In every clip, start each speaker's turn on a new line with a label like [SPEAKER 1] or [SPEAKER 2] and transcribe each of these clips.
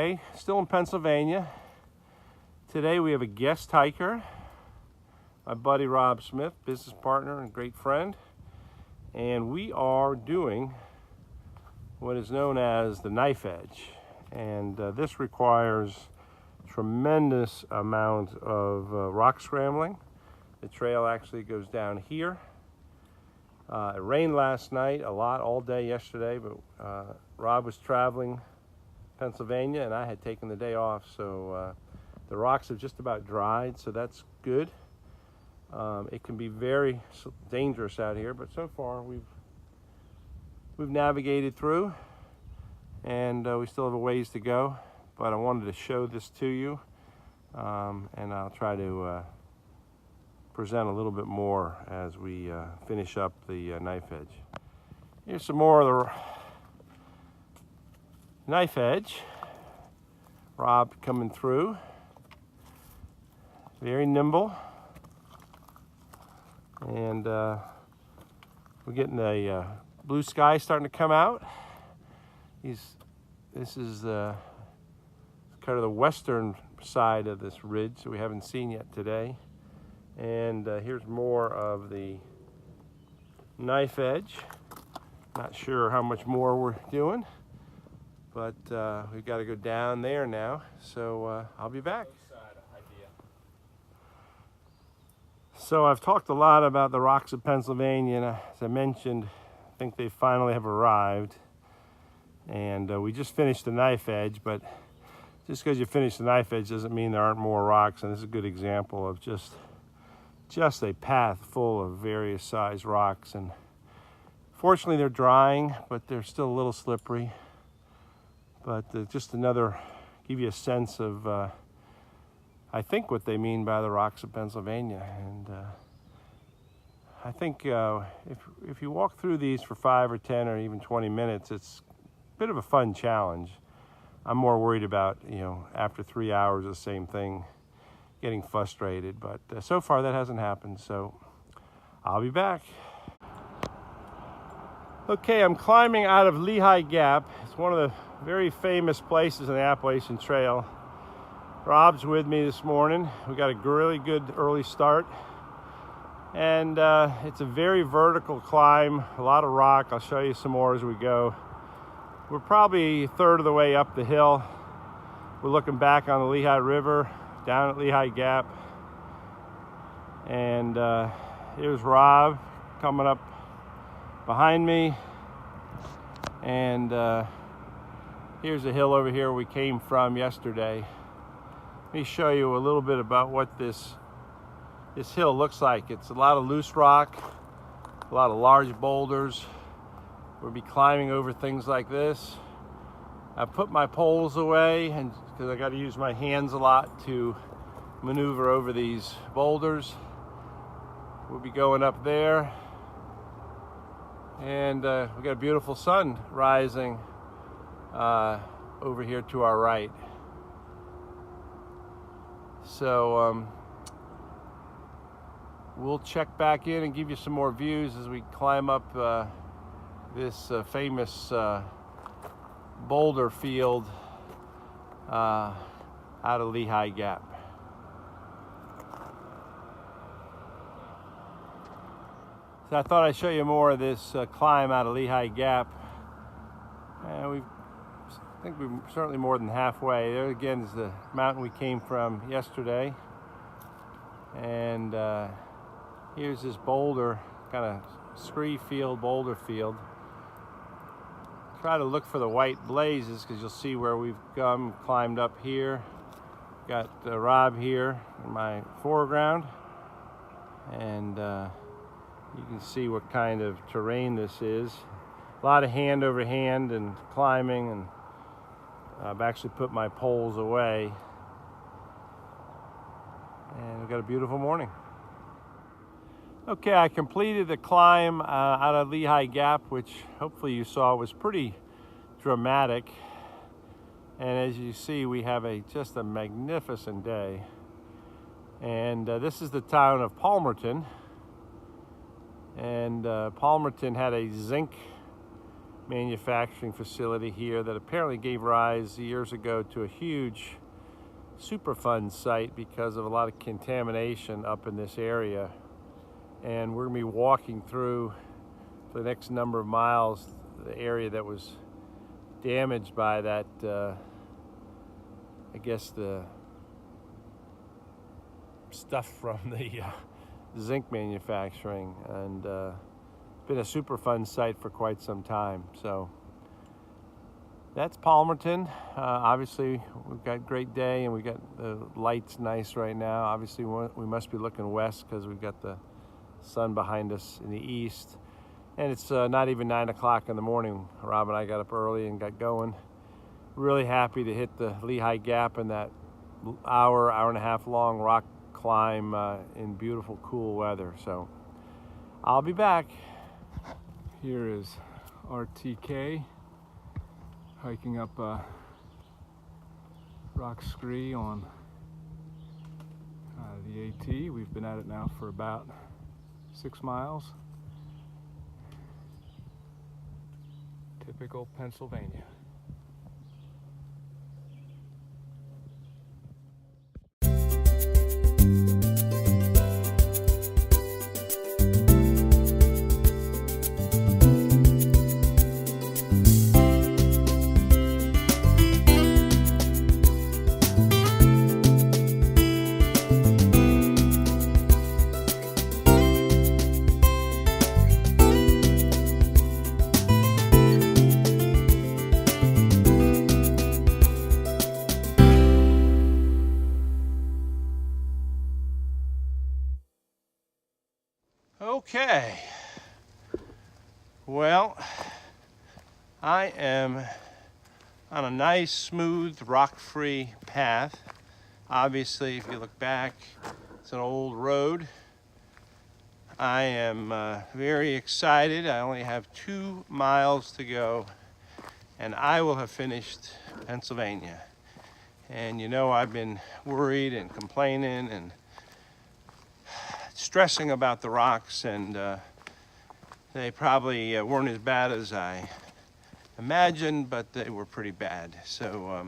[SPEAKER 1] Okay, still in Pennsylvania. Today we have a guest hiker, my buddy Rob Smith, business partner and great friend. And we are doing what is known as the knife edge. And this requires tremendous amount of rock scrambling. The trail actually goes down here. It rained last night a lot all day yesterday, but Rob was traveling Pennsylvania and I had taken the day off, so the rocks have just about dried, so that's good. It can be very dangerous out here, but so far we've navigated through, and we still have a ways to go. But I wanted to show this to you, and I'll try to present a little bit more as we finish up the knife edge. Here's some more of the knife edge. Rob coming through, very nimble, and we're getting a blue sky starting to come out. This is kind of the western side of this ridge that we haven't seen yet today. And here's more of the knife edge. Not sure how much more we're doing, but we've got to go down there now, so I'll be back. So I've talked a lot about the rocks of Pennsylvania, and as I mentioned, I think they finally have arrived. And we just finished the knife edge, but just because you finish the knife edge doesn't mean there aren't more rocks, and this is a good example of just a path full of various size rocks. And fortunately they're drying, but they're still a little slippery. But just another, give you a sense of I think what they mean by the rocks of Pennsylvania. And I think if you walk through these for 5 or 10 or even 20 minutes, it's a bit of a fun challenge. I'm more worried about, after 3 hours of the same thing, getting frustrated, but so far that hasn't happened, so I'll be back. Okay, I'm climbing out of Lehigh Gap. It's one of the very famous places in the Appalachian Trail. Rob's with me this morning. We got a really good early start, and it's a very vertical climb, a lot of rock. I'll show you some more as we go. We're probably a third of the way up the hill. We're looking back on the Lehigh River, down at Lehigh Gap. And here's Rob coming up behind me. And here's a hill over here we came from yesterday. Let me show you a little bit about what this hill looks like. It's a lot of loose rock, a lot of large boulders. We'll be climbing over things like this. I put my poles away, and because I got to use my hands a lot to maneuver over these boulders. We'll be going up there, and we got a beautiful sun rising over here to our right. So we'll check back in and give you some more views as we climb up this famous boulder field out of Lehigh Gap. So I thought I'd show you more of this climb out of Lehigh Gap. And I think we're certainly more than halfway. There again is the mountain we came from yesterday. And here's this boulder, kind of scree field, boulder field. Try to look for the white blazes because you'll see where we've climbed up here. Got Rob here in my foreground, and you can see what kind of terrain this is. A lot of hand over hand and climbing, and I've actually put my poles away, and we've got a beautiful morning. Okay, I completed the climb out of Lehigh Gap, which hopefully you saw was pretty dramatic. And as you see, we have just a magnificent day. And this is the town of Palmerton. And Palmerton had a zinc manufacturing facility here that apparently gave rise years ago to a huge Superfund site because of a lot of contamination up in this area. And we're gonna be walking through for the next number of miles the area that was damaged by that, I guess the stuff from the zinc manufacturing, and been a Superfund site for quite some time. So that's Palmerton. Obviously we've got a great day and we got the lights nice right now. Obviously we must be looking west because we've got the sun behind us in the east, and it's not even 9 o'clock in the morning. Rob and I got up early and got going. Really happy to hit the Lehigh Gap in that hour and a half long rock climb in beautiful cool weather. So I'll be back. Here is RTK hiking up Rock Scree on the AT. We've been at it now for about 6 miles. Typical Pennsylvania. Okay, well, I am on a nice, smooth, rock-free path. Obviously, if you look back, it's an old road. I am very excited. I only have 2 miles to go, and I will have finished Pennsylvania. And you know, I've been worried and complaining and stressing about the rocks, and they probably weren't as bad as I imagined, but they were pretty bad. So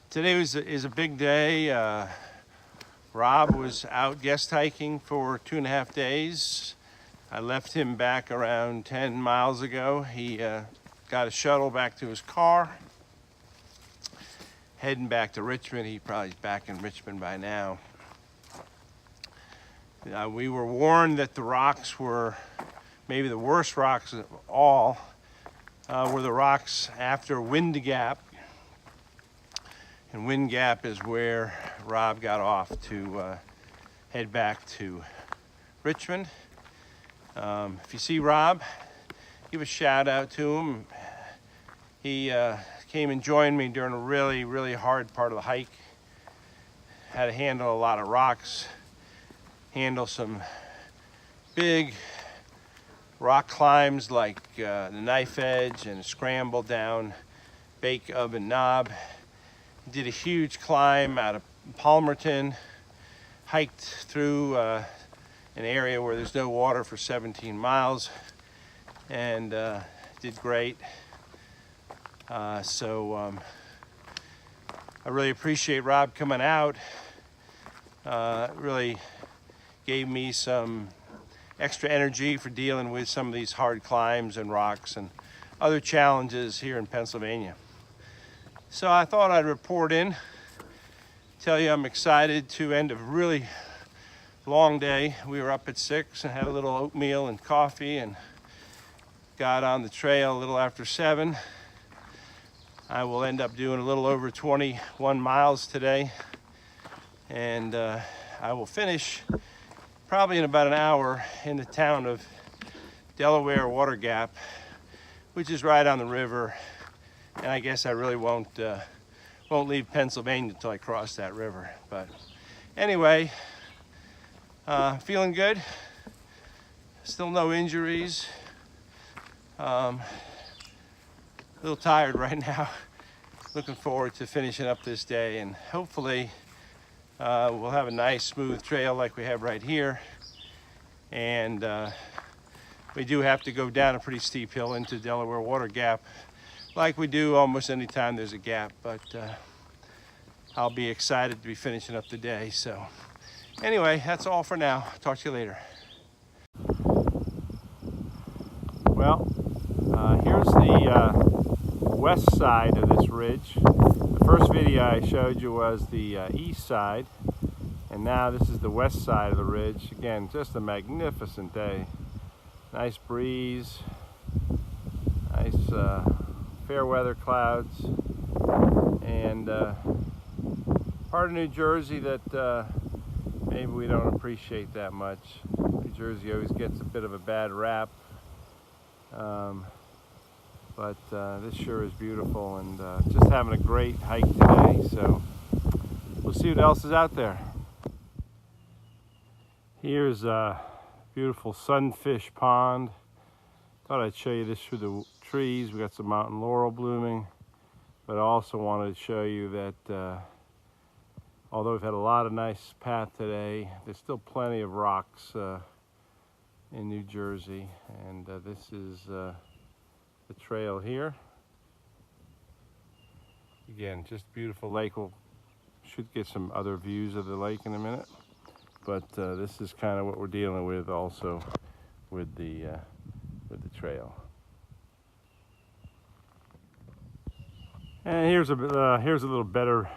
[SPEAKER 1] today is a big day. Rob was out guest hiking for 2.5 days. I left him back around 10 miles ago. He got a shuttle back to his car, heading back to Richmond. He probably is back in Richmond by now. We were warned that the rocks were maybe the worst rocks of all, were the rocks after Wind Gap. And Wind Gap is where Rob got off to head back to Richmond. If you see Rob, give a shout out to him. He came and joined me during a really, really hard part of the hike. Had to handle a lot of rocks, handle some big rock climbs like the Knife Edge and a scramble down Bake Oven Knob. Did a huge climb out of Palmerton, hiked through an area where there's no water for 17 miles, and did great. So I really appreciate Rob coming out. Really gave me some extra energy for dealing with some of these hard climbs and rocks and other challenges here in Pennsylvania. So I thought I'd report in, tell you I'm excited to end a really long day. We were up at 6 and had a little oatmeal and coffee and got on the trail a little after 7. I will end up doing a little over 21 miles today, and I will finish probably in about an hour in the town of Delaware Water Gap, which is right on the river. And I guess I really won't leave Pennsylvania until I cross that river. But anyway, feeling good. Still no injuries. A little tired right now. Looking forward to finishing up this day, and hopefully we'll have a nice smooth trail like we have right here, and we do have to go down a pretty steep hill into Delaware Water Gap, like we do almost any time there's a gap, but I'll be excited to be finishing up the day. So anyway, that's all for now. Talk to you later. Well, here's the west side of this ridge. The first video I showed you was the east side, and now this is the west side of the ridge. Again, just a magnificent day. Nice breeze, nice fair weather clouds, and part of New Jersey that maybe we don't appreciate that much. New Jersey always gets a bit of a bad rap, but this sure is beautiful, and just having a great hike today. So we'll see what else is out there. Here's a beautiful sunfish pond. Thought I'd show you this through the trees. We got some mountain laurel blooming, but I also wanted to show you that although we've had a lot of nice path today, there's still plenty of rocks in New Jersey, and this is the trail here. Again, just beautiful lake. We'll should get some other views of the lake in a minute, but this is kind of what we're dealing with also with the trail. And here's a little better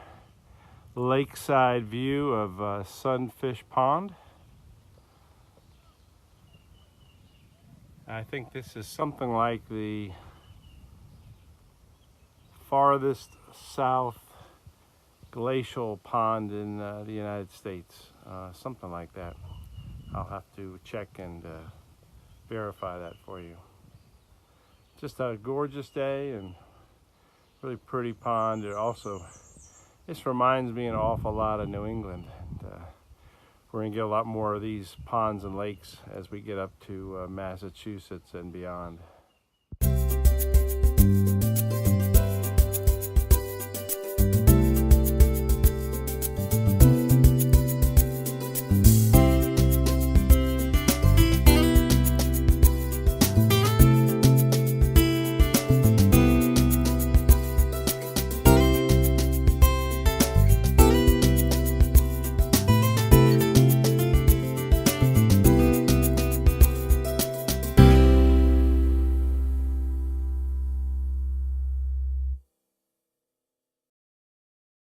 [SPEAKER 1] lakeside view of Sunfish Pond. I think this is something like the farthest south glacial pond in the United States, something like that. I'll have to check and verify that for you. Just a gorgeous day and really pretty pond. This reminds me an awful lot of New England. And, we're going to get a lot more of these ponds and lakes as we get up to Massachusetts and beyond.